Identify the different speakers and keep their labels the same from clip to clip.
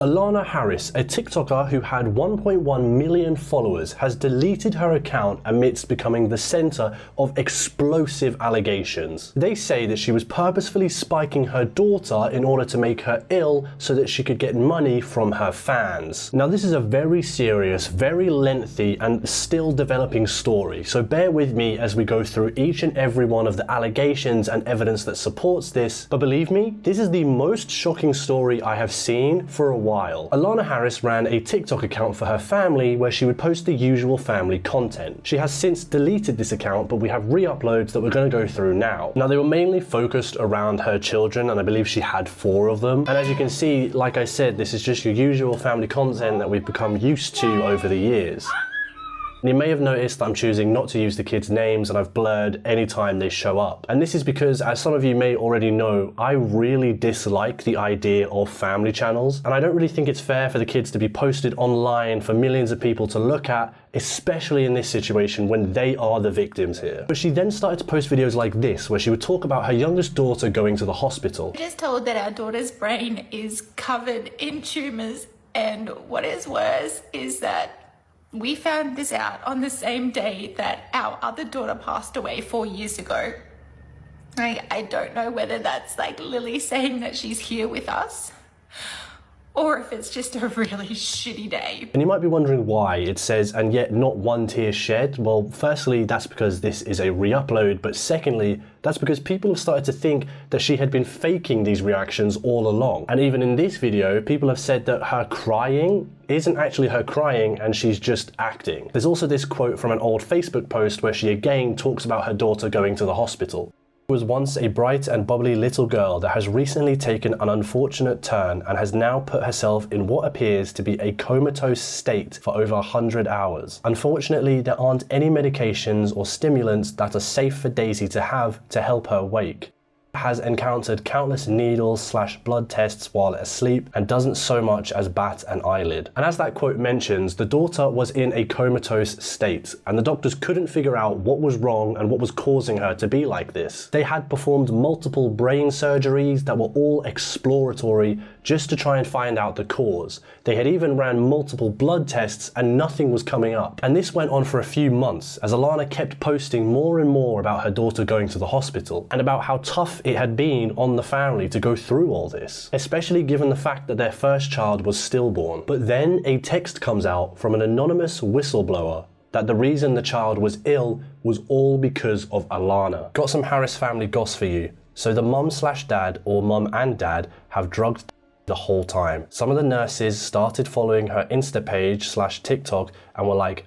Speaker 1: Alana Harris, a TikToker who had 1.1 million followers, has deleted her account amidst becoming the center of explosive allegations. They say that she was purposefully spiking her daughter in order to make her ill so that she could get money from her fans. Now, this is a very serious, very lengthy, and still developing story, so bear with me as we go through each and every one of the allegations and evidence that supports this. But believe me, this is the most shocking story I have seen for a while. Alana Harris ran a TikTok account for her family where she would post the usual family content. She has since deleted this account, but we have re-uploads that we're going to go through now. Now, they were mainly focused around her children, and I believe she had 4 of them. And as you can see, like I said, this is just your usual family content that we've become used to over the years. You may have noticed that I'm choosing not to use the kids' names, and I've blurred any time they show up. And this is because, as some of you may already know, I really dislike the idea of family channels, and I don't really think it's fair for the kids to be posted online for millions of people to look at, especially in this situation when they are the victims here. But she then started to post videos like this, where she would talk about her youngest daughter going to the hospital.
Speaker 2: We're just told that our daughter's brain is covered in tumours, and what is worse is that we found this out on the same day that our other daughter passed away 4 years ago. I don't know whether that's like Lily saying that she's here with us, or if it's just a really shitty day.
Speaker 1: And you might be wondering why it says, "and yet not one tear shed." Well, firstly, that's because this is a re-upload, but secondly, that's because people have started to think that she had been faking these reactions all along. And even in this video, people have said that her crying isn't actually her crying and she's just acting. There's also this quote from an old Facebook post where she again talks about her daughter going to the hospital. Was once a bright and bubbly little girl that has recently taken an unfortunate turn and has now put herself in what appears to be a comatose state for over 100 hours. Unfortunately, there aren't any medications or stimulants that are safe for Daisy to have to help her wake. Has encountered countless needles/blood tests while asleep and doesn't so much as bat an eyelid. And as that quote mentions, the daughter was in a comatose state, and the doctors couldn't figure out what was wrong and what was causing her to be like this. They had performed multiple brain surgeries that were all exploratory just to try and find out the cause. They had even ran multiple blood tests and nothing was coming up. And this went on for a few months as Alana kept posting more and more about her daughter going to the hospital and about how tough it had been on the family to go through all this, especially given the fact that their first child was stillborn. But then a text comes out from an anonymous whistleblower that the reason the child was ill was all because of Alana. Got some Harris family goss for you. So the mum/dad, or mum and dad, have drugged the whole time. Some of the nurses started following her Insta page/TikTok and were like,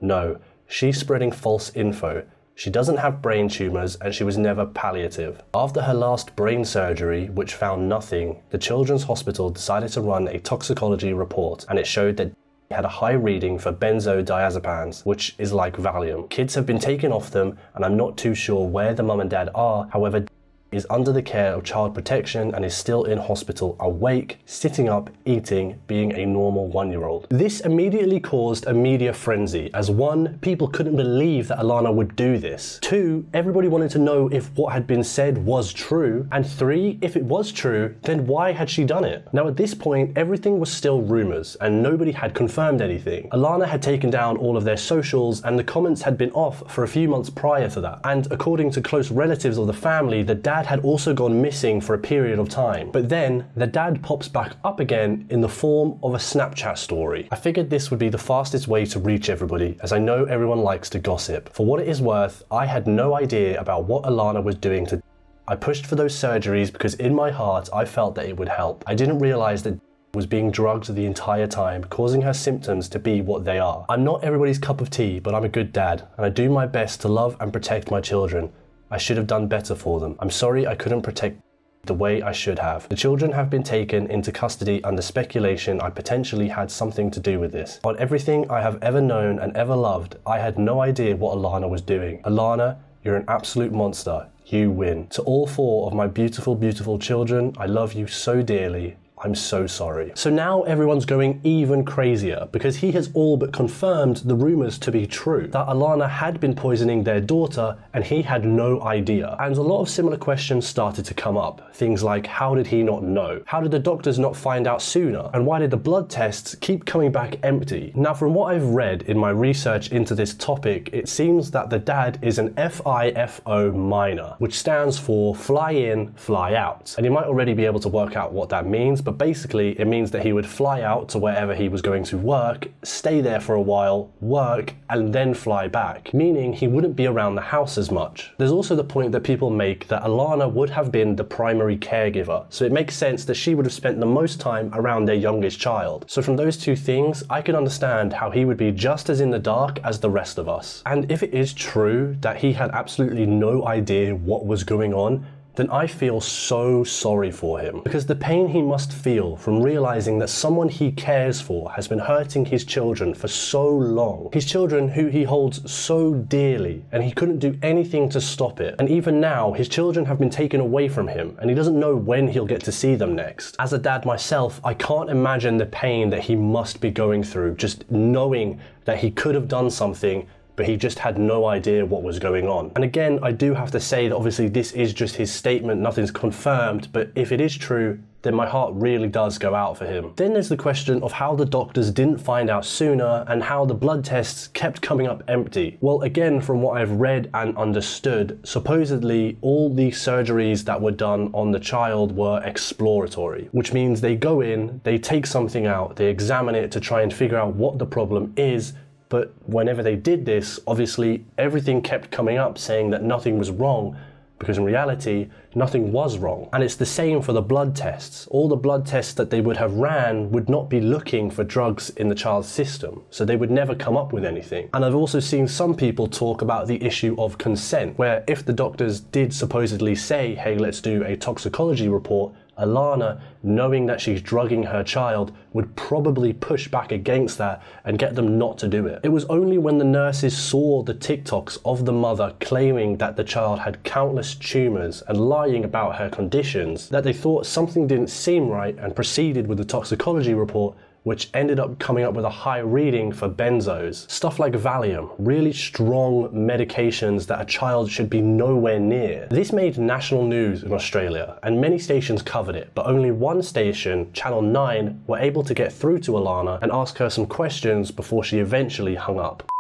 Speaker 1: no, she's spreading false info. She doesn't have brain tumours and she was never palliative. After her last brain surgery, which found nothing, the Children's Hospital decided to run a toxicology report, and it showed that had a high reading for benzodiazepines, which is like Valium. Kids have been taken off them, and I'm not too sure where the mum and dad are. However, is under the care of child protection and is still in hospital, awake, sitting up, eating, being a normal 1-year-old. This immediately caused a media frenzy, as 1, people couldn't believe that Alana would do this. 2, everybody wanted to know if what had been said was true, and 3, if it was true, then why had she done it? Now at this point, everything was still rumors and nobody had confirmed anything. Alana had taken down all of their socials and the comments had been off for a few months prior to that. And according to close relatives of the family, the dad had also gone missing for a period of time. But then the dad pops back up again in the form of a Snapchat story. I figured this would be the fastest way to reach everybody, as I know everyone likes to gossip. For what it is worth, I had no idea about what Alana was doing to I pushed for those surgeries because in my heart I felt that it would help. I didn't realize that was being drugged the entire time, causing her symptoms to be what they are. I'm not everybody's cup of tea, but I'm a good dad, and I do my best to love and protect my children. I should have done better for them. I'm sorry I couldn't protect the way I should have. The children have been taken into custody under speculation I potentially had something to do with this. On everything I have ever known and ever loved, I had no idea what Alana was doing. Alana, you're an absolute monster. You win. To all 4 of my beautiful, beautiful children, I love you so dearly. I'm so sorry. So now everyone's going even crazier because he has all but confirmed the rumors to be true, that Alana had been poisoning their daughter and he had no idea. And a lot of similar questions started to come up. Things like, how did he not know? How did the doctors not find out sooner? And why did the blood tests keep coming back empty? Now, from what I've read in my research into this topic, it seems that the dad is an FIFO minor, which stands for fly in, fly out. And you might already be able to work out what that means, but basically it means that he would fly out to wherever he was going to work, stay there for a while, work, and then fly back, meaning he wouldn't be around the house as much. There's also the point that people make that Alana would have been the primary caregiver, so it makes sense that she would have spent the most time around their youngest child. So from those two things, I can understand how he would be just as in the dark as the rest of us. And if it is true that he had absolutely no idea what was going on, then I feel so sorry for him, because the pain he must feel from realizing that someone he cares for has been hurting his children for so long. His children who he holds so dearly, and he couldn't do anything to stop it. And even now, his children have been taken away from him, and he doesn't know when he'll get to see them next. As a dad myself, I can't imagine the pain that he must be going through, just knowing that he could have done something but he just had no idea what was going on. And again, I do have to say that obviously this is just his statement, nothing's confirmed, but if it is true, then my heart really does go out for him. Then there's the question of how the doctors didn't find out sooner and how the blood tests kept coming up empty. Well, again, from what I've read and understood, supposedly all the surgeries that were done on the child were exploratory, which means they go in, they take something out, they examine it to try and figure out what the problem is. But whenever they did this, obviously everything kept coming up saying that nothing was wrong, because in reality, nothing was wrong. And it's the same for the blood tests. All the blood tests that they would have ran would not be looking for drugs in the child's system, so they would never come up with anything. And I've also seen some people talk about the issue of consent, where if the doctors did supposedly say, hey, let's do a toxicology report, Alana, knowing that she's drugging her child, would probably push back against that and get them not to do it. It was only when the nurses saw the TikToks of the mother claiming that the child had countless tumors and lying about her conditions that they thought something didn't seem right and proceeded with the toxicology report, which ended up coming up with a high reading for benzos. Stuff like Valium, really strong medications that a child should be nowhere near. This made national news in Australia, and many stations covered it, but only one station, Channel 9, were able to get through to Alana and ask her some questions before she eventually hung up.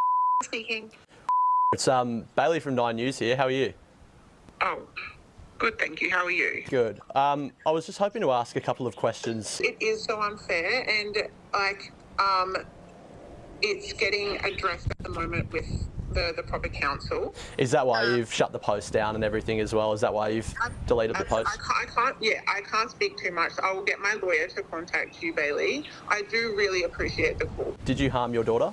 Speaker 3: Speaking.
Speaker 4: It's Bailey from 9 News here. How are you?
Speaker 3: Oh, good, thank you. How are you?
Speaker 4: Good. I was just hoping to ask a couple of questions.
Speaker 3: It is so unfair, and it's getting addressed at the moment with the proper council.
Speaker 4: Is that why you've shut the post down and everything as well? Is that why you've deleted the post?
Speaker 3: I can't speak too much. I will get my lawyer to contact you, Bailey. I do really appreciate the call.
Speaker 4: Did you harm your daughter?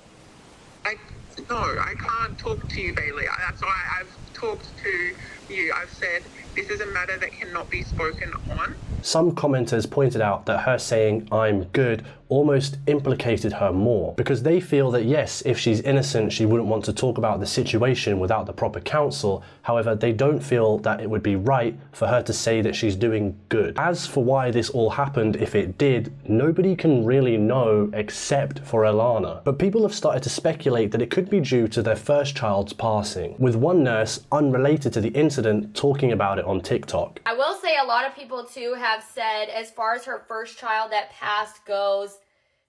Speaker 3: No, I can't talk to you, Bailey. That's why I've talked to you. I've said this is a matter that cannot be spoken on.
Speaker 1: Some commenters pointed out that her saying "I'm good" almost implicated her more, because they feel that yes, if she's innocent, she wouldn't want to talk about the situation without the proper counsel. However, they don't feel that it would be right for her to say that she's doing good. As for why this all happened, if it did, nobody can really know except for Alana. But people have started to speculate that it could be due to their first child's passing, with one nurse unrelated to the incident talking about it on TikTok.
Speaker 5: I will say a lot of people too have said, as far as her first child that passed goes,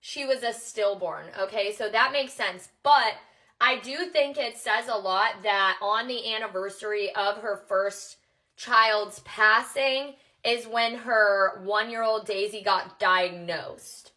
Speaker 5: she was a stillborn, okay? So that makes sense. But I do think it says a lot that on the anniversary of her first child's passing is when her 1-year-old Daisy got diagnosed.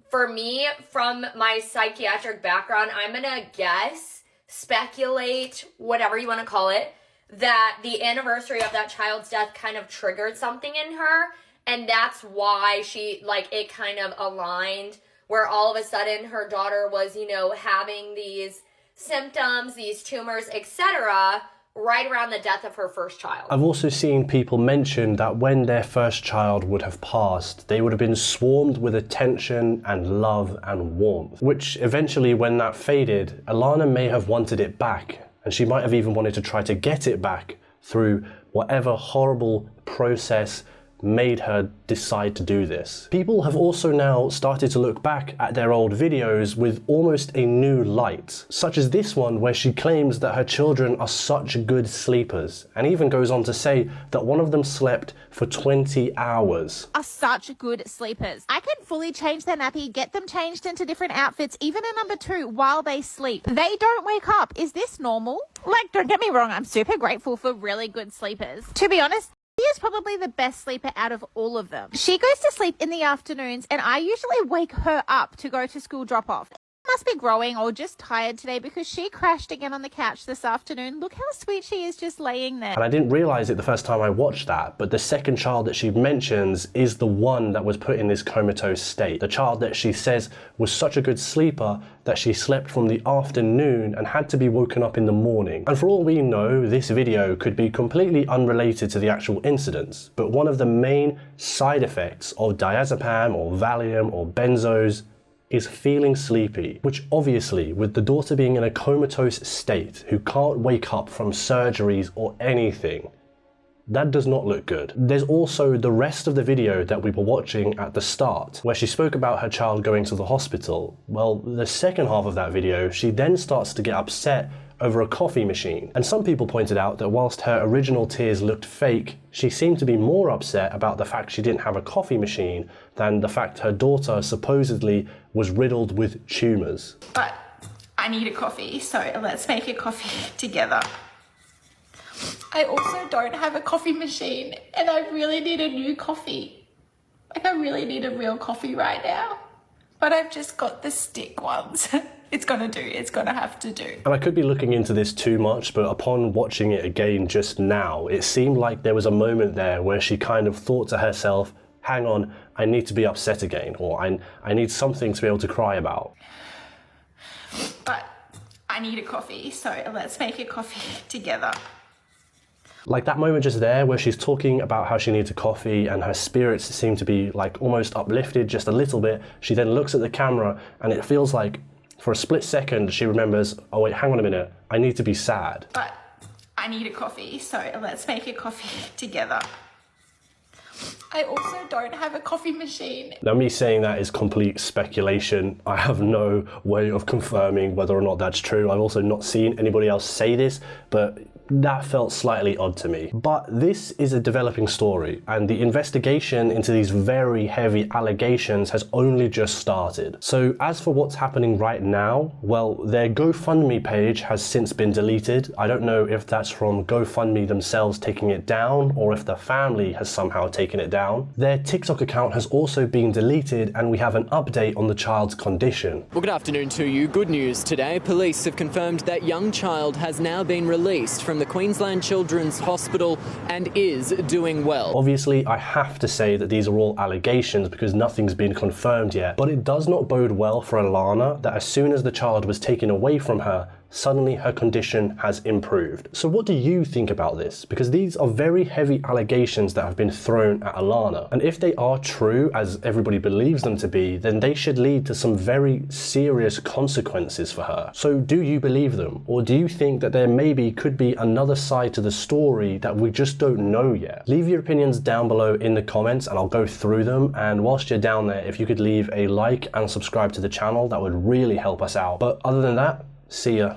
Speaker 5: For me, from my psychiatric background, I'm gonna guess, speculate, whatever you want to call it, that the anniversary of that child's death kind of triggered something in her, and that's why she, it kind of aligned, where all of a sudden her daughter was, having these symptoms, these tumors, etc., right around the death of her first child.
Speaker 1: I've also seen people mention that when their first child would have passed, they would have been swarmed with attention and love and warmth, which eventually, when that faded, Alana may have wanted it back, and she might have even wanted to try to get it back through whatever horrible process made her decide to do this. People have also now started to look back at their old videos with almost a new light, such as this one where she claims that her children are such good sleepers, and even goes on to say that one of them slept for 20 hours.
Speaker 6: Are such good sleepers. I can fully change their nappy, get them changed into different outfits, even a number 2, while they sleep. They don't wake up. Is this normal? Like, don't get me wrong, I'm super grateful for really good sleepers. To be honest, she is probably the best sleeper out of all of them. She goes to sleep in the afternoons, and I usually wake her up to go to school drop-off. Must be growing or just tired today because she crashed again on the couch this afternoon. Look how sweet she is just laying there.
Speaker 1: And I didn't realize it the first time I watched that, but the second child that she mentions is the one that was put in this comatose state. The child that she says was such a good sleeper that she slept from the afternoon and had to be woken up in the morning. And for all we know, this video could be completely unrelated to the actual incidents, but one of the main side effects of diazepam or Valium or benzos is feeling sleepy, which obviously, with the daughter being in a comatose state who can't wake up from surgeries or anything, that does not look good. There's also the rest of the video that we were watching at the start, where she spoke about her child going to the hospital. Well, the second half of that video, she then starts to get upset over a coffee machine. And some people pointed out that whilst her original tears looked fake, she seemed to be more upset about the fact she didn't have a coffee machine than the fact her daughter supposedly was riddled with tumours.
Speaker 2: But I need a coffee, so let's make a coffee together. I also don't have a coffee machine, and I really need a new coffee. Like, I really need a real coffee right now. But I've just got the stick ones. It's gonna do, it's gonna have to do.
Speaker 1: And I could be looking into this too much, but upon watching it again just now, it seemed like there was a moment there where she kind of thought to herself, hang on, I need to be upset again, or I need something to be able to cry about.
Speaker 2: But I need a coffee, so let's make a coffee together.
Speaker 1: Like that moment just there where she's talking about how she needs a coffee and her spirits seem to be like almost uplifted just a little bit. She then looks at the camera and it feels like for a split second she remembers, oh wait, hang on a minute, I need to be sad.
Speaker 2: But I need a coffee, so let's make a coffee together. I also don't have a coffee machine.
Speaker 1: Now, me saying that is complete speculation. I have no way of confirming whether or not that's true. I've also not seen anybody else say this, but that felt slightly odd to me. But this is a developing story, and the investigation into these very heavy allegations has only just started. So as for what's happening right now, well, their GoFundMe page has since been deleted. I don't know if that's from GoFundMe themselves taking it down, or if the family has somehow taken it down. Their TikTok account has also been deleted, and we have an update on the child's condition.
Speaker 7: Well, good afternoon to you. Good news today. Police have confirmed that young child has now been released from the Queensland Children's Hospital and is doing well.
Speaker 1: Obviously, I have to say that these are all allegations because nothing's been confirmed yet, but it does not bode well for Alana that as soon as the child was taken away from her, suddenly her condition has improved. So what do you think about this? Because these are very heavy allegations that have been thrown at Alana. And if they are true, as everybody believes them to be, then they should lead to some very serious consequences for her. So do you believe them? Or do you think that there maybe could be another side to the story that we just don't know yet? Leave your opinions down below in the comments and I'll go through them. And whilst you're down there, if you could leave a like and subscribe to the channel, that would really help us out. But other than that, see ya.